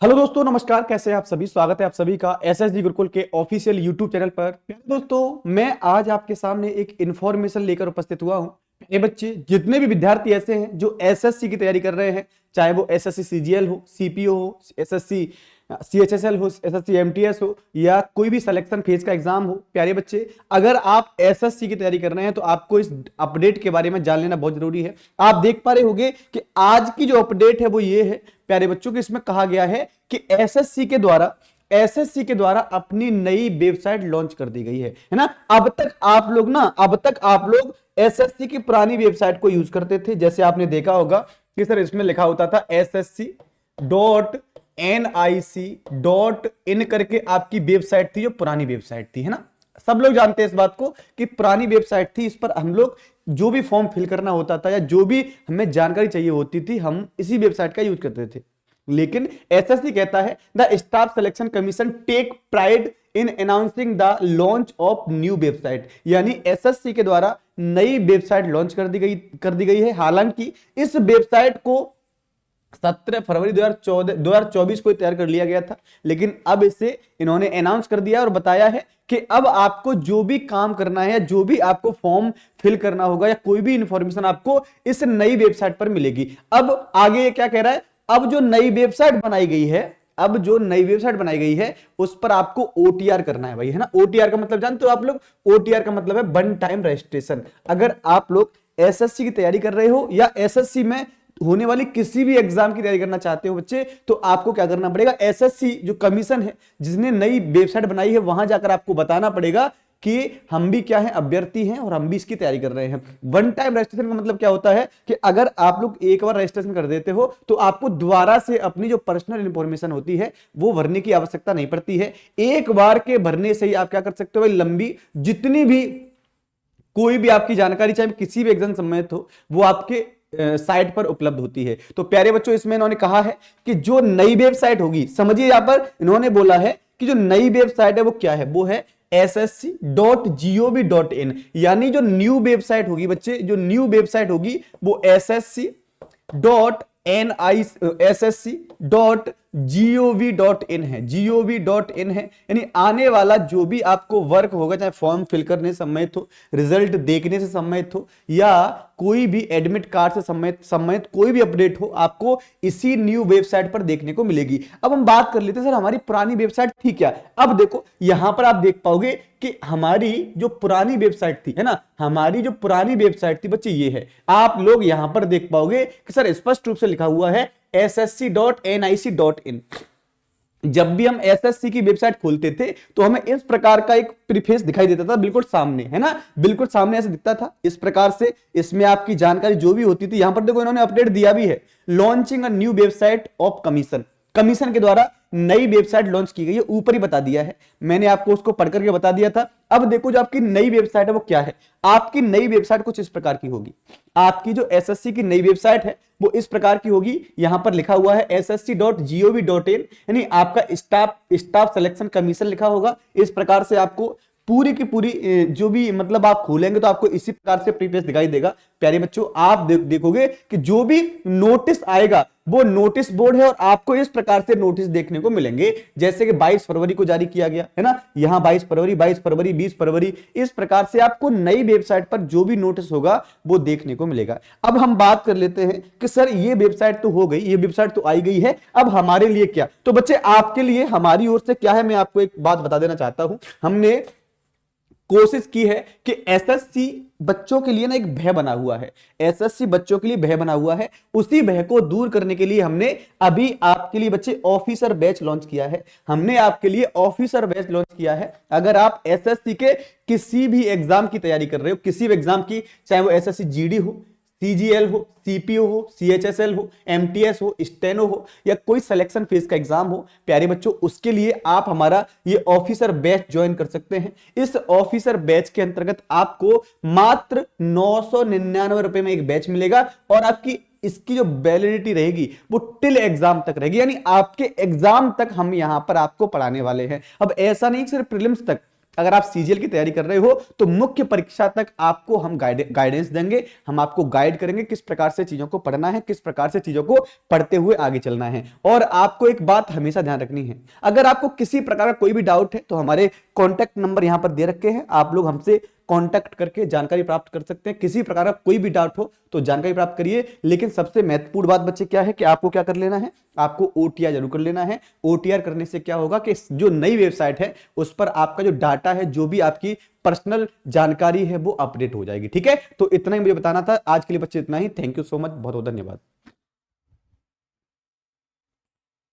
Hello दोस्तों, नमस्कार। कैसे हैं आप सभी? स्वागत है आप सभी का एसएसजी गुरुकुल के ऑफिशियल यूट्यूब चैनल पर। प्यारे दोस्तों, मैं आज आपके सामने एक इंफॉर्मेशन लेकर उपस्थित हुआ हूं। ये बच्चे जितने भी विद्यार्थी ऐसे हैं जो एसएससी की तैयारी कर रहे हैं, चाहे वो एसएससी सीजीएल हो, सीपीओ हो, एसएससी सीएचएसएल हो, एसएससी एमटीएस हो, या कोई भी सिलेक्शन फेज का एग्जाम हो। प्यारे बच्चे, अगर आप एसएससी की तैयारी कर रहे हैं तो आपको इस अपडेट के बारे में जान लेना बहुत जरूरी है। आप देख पा रहे होंगे कि आज की जो अपडेट है वो ये है प्यारे बच्चों कि इसमें कहा गया है कि एसएससी के द्वारा अपनी नई वेबसाइट लॉन्च कर दी गई है ना। अब तक आप लोग एसएससी की पुरानी वेबसाइट को यूज करते थे। जैसे आपने देखा होगा कि सर इसमें लिखा होता था ssc.nic.in करके आपकी वेबसाइट थी, जो पुरानी वेबसाइट थी, है ना। सब लोग जानते हैं इस बात को कि पुरानी वेबसाइट थी। इस पर हम लोग जो भी फॉर्म फिल करना होता था या जो भी हमें जानकारी चाहिए होती थी, हम इसी वेबसाइट का यूज करते थे। लेकिन एसएससी कहता है the staff selection commission take pride in announcing the launch of new website, यानी एसएससी के द्वारा नई वेबसाइट लॉन्च कर दी गई है। हालांकि इस वेबसाइट को 17 फरवरी 2024 को तैयार कर लिया गया था, लेकिन अब इसे इन्होंने अनाउंस कर दिया और बताया है कि अब आपको जो भी काम करना है या जो भी आपको फॉर्म फिल करना होगा या कोई भी इंफॉर्मेशन आपको इस नई वेबसाइट पर मिलेगी। अब आगे ये क्या कह रहा है, अब जो नई वेबसाइट बनाई गई है उस पर आपको ओटीआर करना है भाई, है ना। ओटीआर का मतलब जानते हो आप लोग? ओटीआर का मतलब है वन टाइम रजिस्ट्रेशन। अगर आप लोग एसएससी की तैयारी कर रहे हो या एसएससी में होने वाली किसी भी एग्जाम की तैयारी करना चाहते हो बच्चे, तो आपको क्या करना पड़ेगा, एसएससी जो कमीशन है जिसने नई वेबसाइट बनाई है वहां जाकर आपको बताना पड़ेगा कि हम भी क्या है, अभ्यर्थी हैं और हम भी इसकी तैयारी कर रहे हैं। वन टाइम रजिस्ट्रेशन का मतलब क्या होता है कि अगर आप लोग एक बार रजिस्ट्रेशन कर देते हो तो आपको दोबारा से अपनी जो पर्सनल इंफॉर्मेशन होती है वो भरने की आवश्यकता नहीं पड़ती है। एक बार के भरने से ही आप क्या कर सकते हो भाई, लंबी जितनी भी कोई भी आपकी जानकारी चाहे किसी भी एग्जाम संबंधित हो वो आपके साइट पर उपलब्ध होती है। तो प्यारे बच्चों, इसमें इन्होंने कहा है कि जो नई वेबसाइट होगी, समझिए यहां पर इन्होंने बोला है कि जो नई वेबसाइट है वो क्या है, वो है ssc.gov.in, यानी जो न्यू वेबसाइट होगी बच्चे, जो न्यू वेबसाइट होगी वो ssc.gov.in है। यानी आने वाला जो भी आपको वर्क होगा, चाहे फॉर्म फिल करने से संबंधित हो, रिजल्ट देखने से संबंधित हो, या कोई भी एडमिट कार्ड से संबंधित कोई भी अपडेट हो, आपको इसी न्यू वेबसाइट पर देखने को मिलेगी। अब हम बात कर लेते हैं, सर हमारी पुरानी वेबसाइट थी क्या? अब देखो यहां पर आप देख पाओगे कि हमारी जो पुरानी वेबसाइट थी, है ना, हमारी जो पुरानी वेबसाइट थी बच्चे ये है। आप लोग यहां पर देख पाओगे कि सर स्पष्ट रूप से लिखा हुआ है ssc.nic.in। जब भी हम एसएससी की वेबसाइट खोलते थे तो हमें इस प्रकार का एक प्रीफेस दिखाई देता था, बिल्कुल सामने, है ना, बिल्कुल सामने ऐसे दिखता था इस प्रकार से। इसमें आपकी जानकारी जो भी होती थी, यहां पर देखो इन्होंने अपडेट दिया भी है, launching a new website of commission के द्वारा नई वेबसाइट लॉन्च की गई है, ऊपर ही बता दिया है, मैंने आपको उसको पढ़ करके बता दिया था। अब देखो जो आपकी नई वेबसाइट है वो क्या है। आपकी नई वेबसाइट कुछ इस प्रकार की होगी। आपकी जो एसएससी की नई वेबसाइट है वो इस प्रकार की होगी। यहां पर लिखा हुआ है ssc.gov.in, यानी आपका स्टाफ सिलेक्शन कमीशन लिखा होगा। इस प्रकार से आपको पूरी की पूरी जो भी मतलब आप खोलेंगे तो आपको इसी प्रकार से प्रीफेस दिखाई देगा। प्यारे बच्चों, आप देखोगे कि जो भी नोटिस आएगा वो नोटिस बोर्ड है और आपको इस प्रकार से नोटिस देखने को मिलेंगे, जैसे कि 22 फरवरी को जारी किया गया है ना, यहां 22 फरवरी, 20 फरवरी, इस प्रकार से आपको नई वेबसाइट पर जो भी नोटिस होगा वो देखने को मिलेगा। अब हम बात कर लेते हैं कि सर ये वेबसाइट तो हो गई, ये वेबसाइट तो आई गई है, अब हमारे लिए क्या? तो बच्चे आपके लिए हमारी ओर से क्या है, मैं आपको एक बात बता देना चाहता हूं। हमने कोशिश की है कि एसएससी बच्चों के लिए ना एक भय बना हुआ है, एसएससी बच्चों के लिए भय बना हुआ है, उसी भय को दूर करने के लिए हमने अभी आपके लिए बच्चे ऑफिसर बैच लॉन्च किया है। हमने आपके लिए ऑफिसर बैच लॉन्च किया है। अगर आप एसएससी के किसी भी एग्जाम की तैयारी कर रहे हो, किसी भी एग्जाम की, चाहे वो एसएससी जीडी हो, सीजीएल हो, सीपीओ हो, सीएचएसएल हो, एमटीएस हो, स्टेनो हो, या कोई सिलेक्शन फेज का एग्जाम हो, प्यारे बच्चों उसके लिए आप हमारा ये ऑफिसर बैच ज्वाइन कर सकते हैं। इस ऑफिसर बैच के अंतर्गत आपको मात्र 999 रुपए में एक बैच मिलेगा और आपकी इसकी जो वैलिडिटी रहेगी वो टिल एग्जाम तक रहेगी, यानी आपके एग्जाम तक हम यहां पर आपको पढ़ाने वाले हैं। अब ऐसा नहीं सिर्फ प्रीलिम्स तक, अगर आप सीजीएल की तैयारी कर रहे हो तो मुख्य परीक्षा तक आपको हम गाइडेंस देंगे, हम आपको गाइड करेंगे किस प्रकार से चीजों को पढ़ना है, किस प्रकार से चीजों को पढ़ते हुए आगे चलना है। और आपको एक बात हमेशा ध्यान रखनी है, अगर आपको किसी प्रकार का कोई भी डाउट है तो हमारे कॉन्टैक्ट नंबर यहां पर दे रखे हैं, आप लोग हमसे कांटेक्ट करके जानकारी प्राप्त कर सकते हैं। किसी प्रकार का कोई भी डाउट हो तो जानकारी प्राप्त करिए। लेकिन सबसे महत्वपूर्ण बात बच्चे क्या है कि आपको क्या कर लेना है, आपको ओटीआर जरूर कर लेना है। ओटीआर करने से क्या होगा कि जो नई वेबसाइट है उस पर आपका जो डाटा है, जो भी आपकी पर्सनल जानकारी है वो अपडेट हो जाएगी। ठीक है, तो इतना ही मुझे बताना था आज के लिए बच्चे, इतना ही। थैंक यू सो मच, बहुत बहुत धन्यवाद।